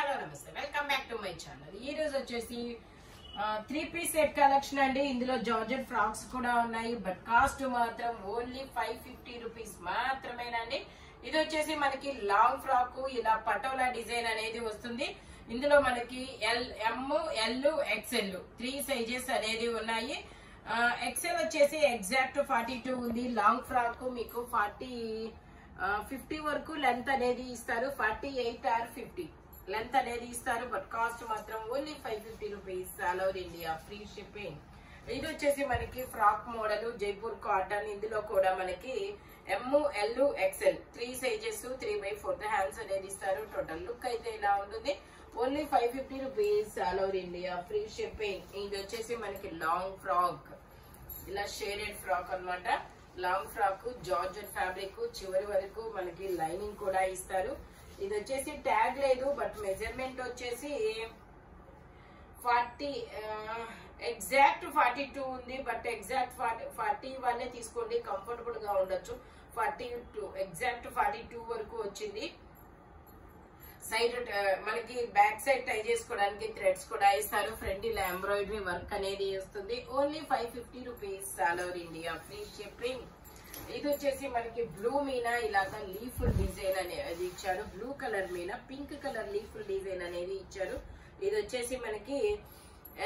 Hello నమస్తే, welcome back to my channel. ఈ రోజు వచ్చేసి 3-piece సెట్ కలెక్షన్ అండి. ఇందులో జార్జెట్ ఫ్రాక్స్ కూడా ఉన్నాయి, బట్ కాస్ట్ మాత్రం ఓన్లీ 550 రూపీస్ మాత్రమేనండి. ఇది వచ్చేసి మనకి లాంగ్ ఫ్రాక్, ఇలా పటోలా డిజైన్ అనేది వస్తుంది. ఇందులో మనకి ఎల్ ఎక్స్ఎల్ 3 సైజెస్ అనేది ఉన్నాయి. ఎక్స్ఎల్ వచ్చేసి ఎగ్జాక్ట్ 42 ఉంది. లాంగ్ ఫ్రాక్ మీకు 50 వరకు లెంత్ అనేది ఇస్తారు. 48 ఆర్ 50 లెంత్ అనేది ఇస్తారు, బట్ కాస్ట్ మాత్రం only 550 rupees. All over India free shipping. ఇది వచ్చేసి మనకి ఫ్రాక్ మోడల్ జైపూర్ కాటన్. ఇందులో కూడా మనకి ఎల్ ఎక్స్ఎల్ 3 సైజెస్ 3/4 హ్యాండ్స్ అనేది ఇస్తారు. టోటల్ లుక్ అయితే ఇలా ఉంటుంది. Only 550 rupees. All over India free shipping. ఇది వచ్చేసి మనకి లాంగ్ ఫ్రాక్, ఇలా షేడెడ్ ఫ్రాక్ అన్నమాట. లాంగ్ ఫ్రాక్ జార్జెట్ ఫ్యాబ్రిక్, చివరి వరకు మనకి లైనింగ్ కూడా ఇస్తారు. ఇది వచ్చేసి ట్యాగ్ లేదు, బట్ మెజర్మెంట్ వచ్చేసి 40 ఎగ్జాక్ట్ 42 ఉంది, బట్ ఎగ్జాక్ట్ 40 వాళ్ళే తీసుకోండి, కంఫర్టబుల్ గా ఉండొచ్చు. 42 ఎగ్జాక్ట్ 42 వరకు వచ్చింది. సైడ్ మనకి బ్యాక్ సైడ్ టై చేసుకోవడానికి థ్రెడ్స్ కూడా ఇస్తారు. ఫ్రంట్ ఇలా ఎంబ్రాయిడరీ వర్క్ అనేది వస్తుంది. Only 550 rupees. All over India free shipping. ఇది వచ్చేసి మనకి బ్లూ మీద ఇలాగా లీఫ్ డిజైన్ అనేది ఇచ్చారు. బ్లూ కలర్ మీద పింక్ కలర్ లీఫ్ డిజైన్ అనేది ఇచ్చారు. ఇది వచ్చేసి మనకి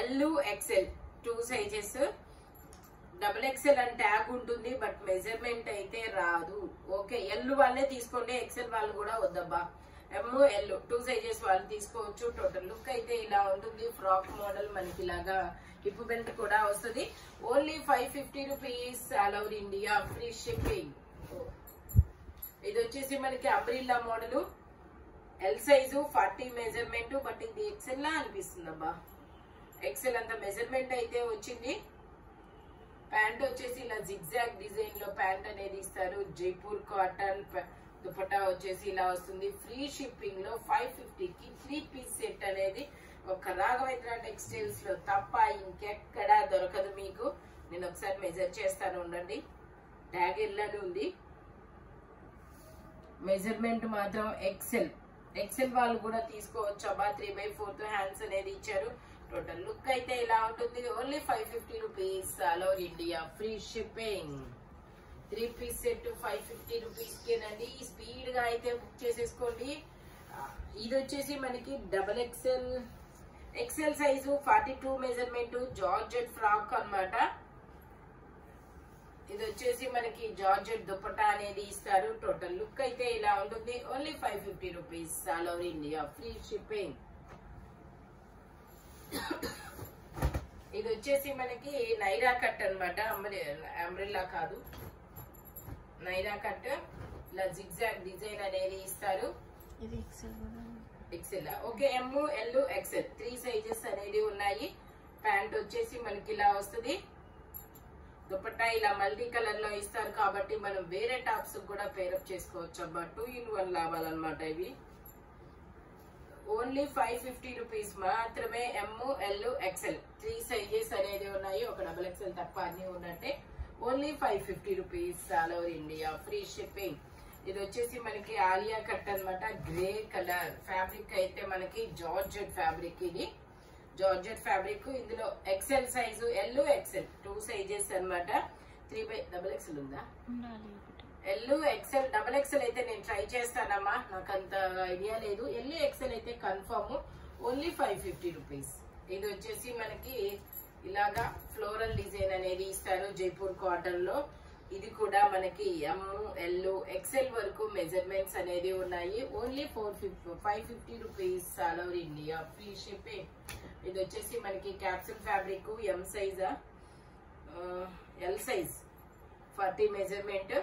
L XL 2 sizes. Double XL అని ట్యాగ్ ఉంటుంది, బట్ మెజర్మెంట్ అయితే రాదు. ఓకే, ఎల్ వాళ్ళే తీసుకోండి, ఎక్స్ఎల్ వాళ్ళు కూడా వద్దబ్బా. ఎల్ 2 సైజెస్ వాళ్ళు తీసుకోవచ్చు. టోటల్ లుక్ అయితే ఇలా ఉంటుంది. ఫ్రాక్ మోడల్ మనకి ఇలాగా హిప్ బెల్ట్ కూడా వస్తుంది. Only 550 rupees. All over India free shipping. ఇది వచ్చేసి మనకి umbrella model, L size 40 measurement, but ఇది ఎక్సెల్ లా అనిపిస్తుంది అబ్బా. ఎక్సెల్ అంత మెజర్మెంట్ అయితే వచ్చింది. ప్యాంట్ వచ్చేసి ఇలా జిగ్జాగ్ డిజైన్ లో ప్యాంట్ అనేది ఇస్తారు. జైపూర్ కాటన్. దుపట్టా వచ్చేసి ఇలా వస్తుంది. ఫ్రీ షిప్పింగ్ లో 550కి 3-piece సెట్ అనేది ఒక రాఘవేంద్ర టెక్స్టైల్స్ లో తప్ప ఇంకెక్కడా దొరకదు మీకు. నేను ఒకసారి మెజర్ చేస్తాను, ఉండండి. ట్యాగ్ ఎల్లని ఉంది, మెజర్మెంట్ మాత్రం ఎక్సెల్ వాళ్ళు కూడా తీసుకోవచ్చు అబ్బా. 3/4 హ్యాండ్స్ అనేది ఇచ్చారు. టోటల్ లుక్ అయితే ఇలా ఉంటుంది. Only 550 rupees. All over India free shipping. 3-piece set 550 rupees కేనండి. స్పీడ్ గా అయితే బుక్ చేసేసుకోండి. ఇది వచ్చేసి మనకి double XL size 42 measurement georgette frock అన్నమాట. ఇది వచ్చేసి మనకి జార్జెట్ దుపట్టా అనేది ఇస్తారు. టోటల్ లుక్ అయితే ఇలా ఉంటుంది. Only 550 rupees. All over India free shipping. ఇది వచ్చేసి మనకి నైరా కట్ అన్నమాట. అంబ్రెల్లా కాదు, నైరా కట్. ఇలా జిగ్జాగ్ డిజైన్ అనేది ఇస్తారు. ఇది XL. Okay, L XL 3 sizes అనేది ఉన్నాయి. ప్యాంట్ వచ్చేసి మనకి ఇలా వస్తుంది. దుపట్టా ఇలా మల్టీ కలర్ లో ఇస్తారు, కాబట్టి మనం వేరే టాప్స్ కూడా పేరప్ చేసుకోవచ్చు అబ్బా. 2-in-1 లాభాలన్నమాట ఇవి. ఓన్లీ 550 రూపీస్ మాత్రమే. ఎల్ ఎక్సెల్ 3 సైజెస్ అనేది ఉన్నాయి. ఒక డబుల్ ఎక్సెల్ తప్ప అన్ని ఉన్నట్టే. Only 550 rupees. All over India free shipping. ఇది వచ్చేసి మనకి ఆలియా కట్ అన్నమాట. గ్రే కలర్ ఫ్యాబ్రిక్ అయితే మనకి జార్జెట్ ఫ్యాబ్రిక్. ఇది జార్జెట్ ఫ్యాబ్రిక్. ఇందులో XL size L XL 2 sizes అన్నమాట. 3/డబుల్ ఎక్సెల్ ఉందా? ఎల్ ఎక్సెల్ డబుల్ ఎక్సెల్ అయితే నేను ట్రై చేస్తానమ్మా, నాకు అంత ఐడియా లేదు. ఎల్ ఎక్సెల్ అయితే కన్ఫర్మ్. Only 550 rupees. ఇది వచ్చేసి మనకి ఇలాగా ఫ్లోరల్ డిజైన్ అనేది ఇస్తారు జైపూర్ కాటన్ లో. ఇది కూడా మనకి ఎల్ ఎక్సెల్ వరకు మెజర్మెంట్స్ అనేది ఉన్నాయి. Only 550 rupees. All over India free shipping. ఇది వచ్చేసి మనకి క్యాప్సూల్ ఫ్యాబ్రిక్. ఎం సైజా ఎల్ సైజ్ 40 మెజర్మెంట్.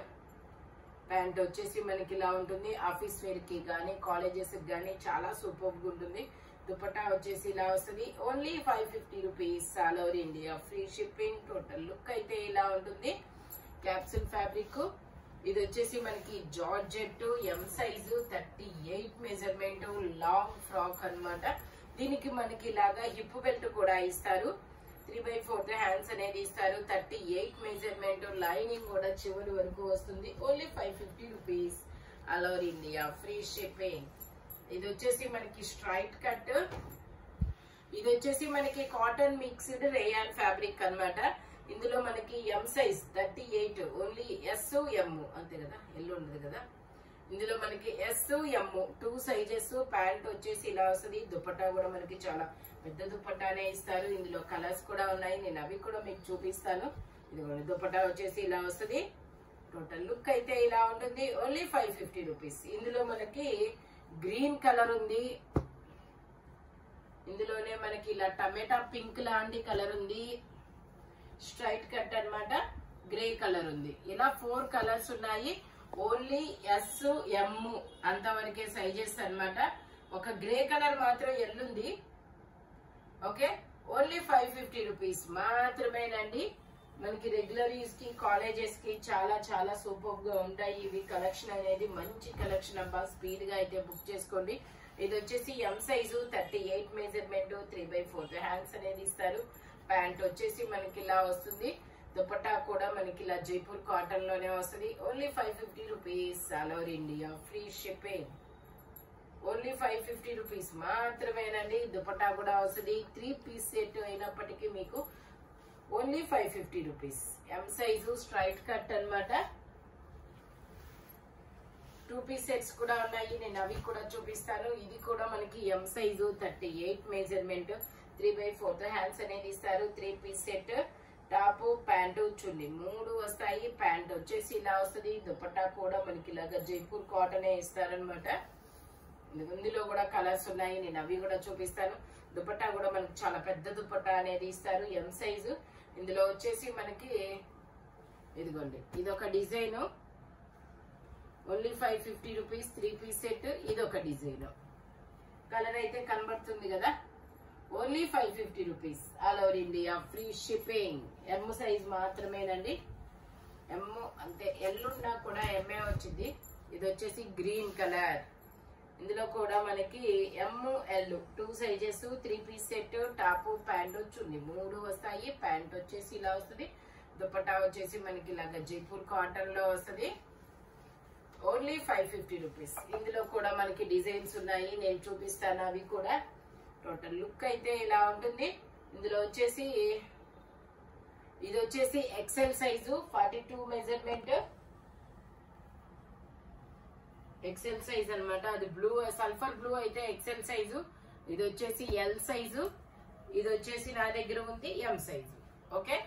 ప్యాంట్ వచ్చేసి మనకి ఇలా ఉంటుంది. ఆఫీస్ వేర్ కి గానీ కాలేజెస్ కి గానీ చాలా సూపర్ గా ఉంటుంది. దుపట్టా వచ్చేసి ఇలా వస్తుంది. Only 550 rupees. All over India free shipping. Total look అయితే ఇలా ఉంటుంది. Capsule fabric. ఇది వచ్చేసి మనకి georgette M size 38 measurement long frock అన్నమాట. దీనికి మనకి ఇలాగా హిప్ బెల్ట్ కూడా ఇస్తారు. 3/4 హ్యాండ్స్ అనేది ఇస్తారు. 38 మెజర్మెంట్. లైనింగ్ కూడా చివరి వరకు వస్తుంది. Only 550 rupees. All over India free shipping. ఇది వచ్చేసి మనకి స్ట్రైట్ కట్, ఇది వచ్చేసి మనకి కాటన్ మిక్స్డ్ రేయాన్ ఫ్యాబ్రిక్ అన్నమాట. ఇందులో మనకి M size 38, only S M అంతే కదా, ఎల్ ఉండదు కదా. ఇందులో మనకి ఎస్ ఎం 2 సైజెస్. ప్యాంట్ వచ్చేసి ఇలా వస్తుంది. దుపట్టా కూడా మనకి చాలా పెద్ద దుపట్టానే ఇస్తారు. ఇందులో కలర్స్ కూడా ఉన్నాయి, నేను అవి కూడా మీకు చూపిస్తాను. ఇదిగోండి దుపట్టా వచ్చేసి ఇలా వస్తుంది. టోటల్ లుక్ అయితే ఇలా ఉంటుంది. Only 550 rupees. ఇందులో మనకి గ్రీన్ కలర్ ఉంది, ఇందులోనే మనకి ఇలా టమాటా పింక్ లాంటి కలర్ ఉంది, స్ట్రైట్ కట్ అన్నమాట, గ్రే కలర్ ఉంది. ఇలా 4 కలర్స్ ఉన్నాయి. ఓన్లీ ఎస్ ఎం అంతవరకే సైజెస్ అన్నమాట. ఒక గ్రే కలర్ మాత్రం ఎల్ ఉంది. ఓకే, ఓన్లీ 550 రూపీస్ మాత్రమేనండి. మనకి రెగ్యులర్ యూస్ కి, కాలేజెస్ కి చాలా చాలా సూపర్ గా ఉంటాయి ఇవి. కలెక్షన్ అనేది మంచి కలెక్షన్ అబ్బా, స్పీడ్ గా అయితే బుక్ చేసుకోండి. ఇది వచ్చేసి ఎం సైజు 38 మెజర్మెంట్, 3/4 హ్యాండ్స్ అనేది ఇస్తారు. ప్యాంట్ వచ్చేసి మనకి ఇలా వస్తుంది. దుపట్టా కూడా మనకి ఇలా జైపూర్ కాటన్ లోనే వస్తుంది. Only 550 rupees, all over India free shipping. Only 550 rupees మాత్రమేనండి. దుపట్టా కూడా వస్తుంది. 3 పీస్ సెట్ అయినప్పటికీ మీకు only 550 rupees. M size straight cut అన్నమాట. 2 పీస్ సెట్స్ కూడా ఉన్నాయి, నేను అవి కూడా చూపిస్తాను. ఇది కూడా మనకి ఎం సైజు 38 మెజర్మెంట్, 3/4 హ్యాండ్స్ అనేది ఇస్తారు. 3 పీస్ సెట్, టాప్ ప్యాంటు చున్నీ 3 వస్తాయి. ప్యాంట్ వచ్చేసి ఇలా వస్తుంది. దుపట్టా కూడా మనకి ఇలాగా జైపూర్ కాటనే ఇస్తారనమాట. ఇందులో కూడా కలర్స్ ఉన్నాయి, నేను అవి కూడా చూపిస్తాను. దుపట్టా కూడా మనకి చాలా పెద్ద దుపట్టా అనేది ఇస్తారు, ఎం సైజు. ఇందులో వచ్చేసి మనకి ఇదిగోండి, ఇది ఒక design, only 550 rupees. 3 piece set, ఇది ఒక డిజైన్. కలర్ అయితే కనబడుతుంది కదా. Only 550 rupees, all over India free shipping. M size మాత్రమేనండి. ఎం అంటే ఎల్ ఉన్నా కూడా ఎంఏ వచ్చింది. ఇది వచ్చేసి గ్రీన్ కలర్. ఇందులో కూడా మనకి M L 2 sizes, 3 piece set, top pant chunni 3 వస్తాయి. ప్యాంట్ వచ్చేసి ఇలా వస్తుంది. దుపట్టా వచ్చేసి మనకి ఇలాగా జైపూర్ కాటన్ లో వస్తుంది. Only 550 rupees. ఇందులో కూడా మనకి డిజైన్స్ ఉన్నాయి, నేను చూపిస్తాను అవి కూడా. టోటల్ లుక్ అయితే ఇలా ఉంటుంది. ఇందులో వచ్చేసి ఇది వచ్చేసి XL size 42 measurement, XL size అన్నమాట. అది బ్లూ, సల్ఫర్ బ్లూ అయితే ఎక్సెల్ సైజు. ఇది వచ్చేసి ఎల్ సైజు. ఇది వచ్చేసి నా దగ్గర ఉంది M size. Okay,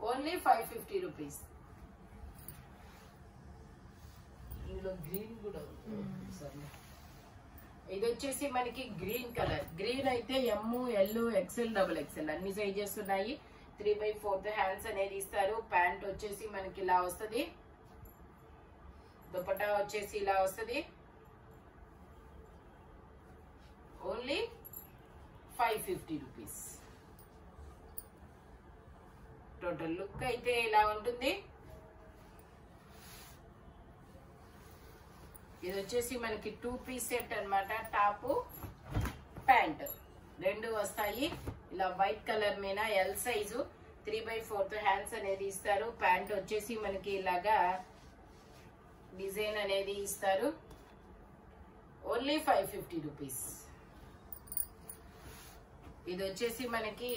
only 550 rupees. ఇందులో గ్రీన్ కూడా ఉంది. ఇది వచ్చేసి మనకి గ్రీన్ కలర్. గ్రీన్ అయితే ఎం ఎల్ ఎక్సెల్ XXL అన్ని సైజెస్ ఉన్నాయి. 3/4 హ్యాండ్స్ అనేది ఇస్తారు. ప్యాంట్ వచ్చేసి మనకి ఇలా వస్తుంది. దుపట్టా వచ్చేసి ఇలా వస్తుంది. Only 550 rupees. టోటల్ లుక్ అయితే ఇలా ఉంటుంది. ఇది వచ్చేసి మనకి 2 పీస్ సెట్ అన్నమాట. టాప్ ప్యాంట్ 2 వస్తాయి. ఇలా వైట్ కలర్ మీద ఎల్ సైజు, 3/4 హ్యాండ్స్ అనేది ఇస్తారు. ప్యాంట్ వచ్చేసి మనకి ఇలాగా డిజైన్ అనేది ఇస్తారు. Only 550 rupees. ఇది వచ్చేసి మనకి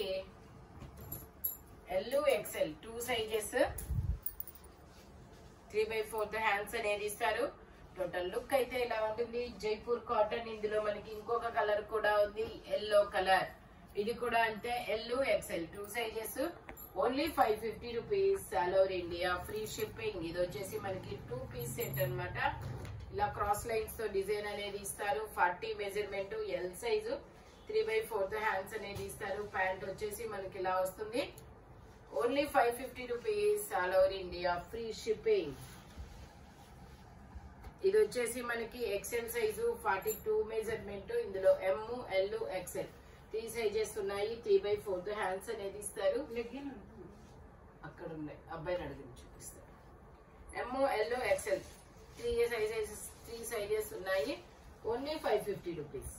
ఎల్ ఎక్సెల్ 2 సైజెస్, 3/4 హ్యాండ్స్ అనేది ఇస్తారు. టోటల్ లుక్ అయితే ఇలా ఉంటుంది. జైపూర్ కాటన్. ఇందులో మనకి ఇంకొక కలర్ కూడా ఉంది, ఎల్లో కలర్. ఇది కూడా అంతే, L XL 2 sizes. Only 550 rupees, all over India free shipping. ఇది వచ్చేసి మనకి 2 పీస్ సెట్ అన్నమాట. ఇలా క్రాస్ లైన్స్ తో డిజైన్ అనేది ఇస్తారు. 40 మెజర్మెంట్, ఎల్ సైజు, 3/4 హ్యాండ్స్ అనేది ఇస్తారు. ప్యాంట్ వచ్చేసి మనకి ఇలా వస్తుంది. Only 550 rupees, all over India free shipping. ఇది వచ్చేసి మనకి ఎక్సెల్ సైజు 42 మెజర్మెంట్. ఇందులో ఎం ఎల్ ఎక్సెల్ 3 సైజెస్ ఉన్నాయి. 3/4 హ్యాండ్స్ అనేది ఇస్తారు. అక్కడ ఉన్నాయి, అబ్బాయిని అడిగి చూపిస్తారు. ఎం ఎల్ ఎక్సెల్ 3 సైజెస్ ఉన్నాయి. Only 550 rupees.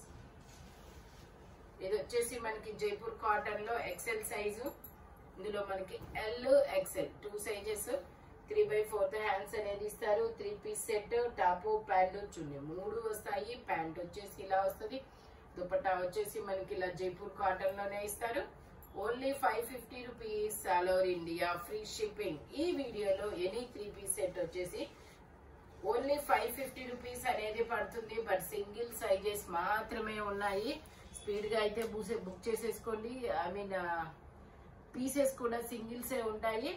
ఇది వచ్చేసి మనకి జైపూర్ కాటన్ లో ఎక్సెల్ సైజు. ఇందులో మనకి ఎల్ ఎక్సెల్ 2 సైజెస్, 3/4 హ్యాండ్స్ అనేది ఇస్తారు. 3 piece set, top pant chunni 3 వస్తాయి. ప్యాంట్ వచ్చేసి ఇలా వస్తుంది. దుపట్టా వచ్చేసి మనకి ఇలా జైపూర్ కాటన్ లోనే ఇస్తారు. Only 550 rupees all over India free shipping. ఈ వీడియోలో ఎనీ 3 పీస్ సెట్ వచ్చేసి ఓన్లీ 550 రూపీస్ అనేది పడుతుంది. బట్ సింగిల్ సైజెస్ మాత్రమే ఉన్నాయి. స్పీడ్ గా అయితే బుక్ చేసేసుకోండి. ఐ మీన్ పీసెస్ కూడా సింగిల్సే ఉంటాయి.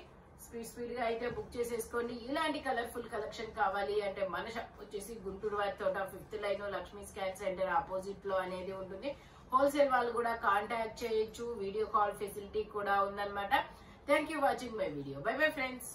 స్పీడ్ గా అయితే బుక్ చేసేసుకోండి. ఇలాంటి కలర్ఫుల్ కలెక్షన్ కావాలి అంటే మన షాప్ వచ్చేసి గుంటూరు వారి తోట 5th line Lakshmi scan centre opposite లో అనేది ఉంటుంది. హోల్సేల్ వాళ్ళు కూడా కాంటాక్ట్ చేయొచ్చు. వీడియో కాల్ ఫెసిలిటీ కూడా ఉందన్నమాట. Thank you watching my video. By bye friends.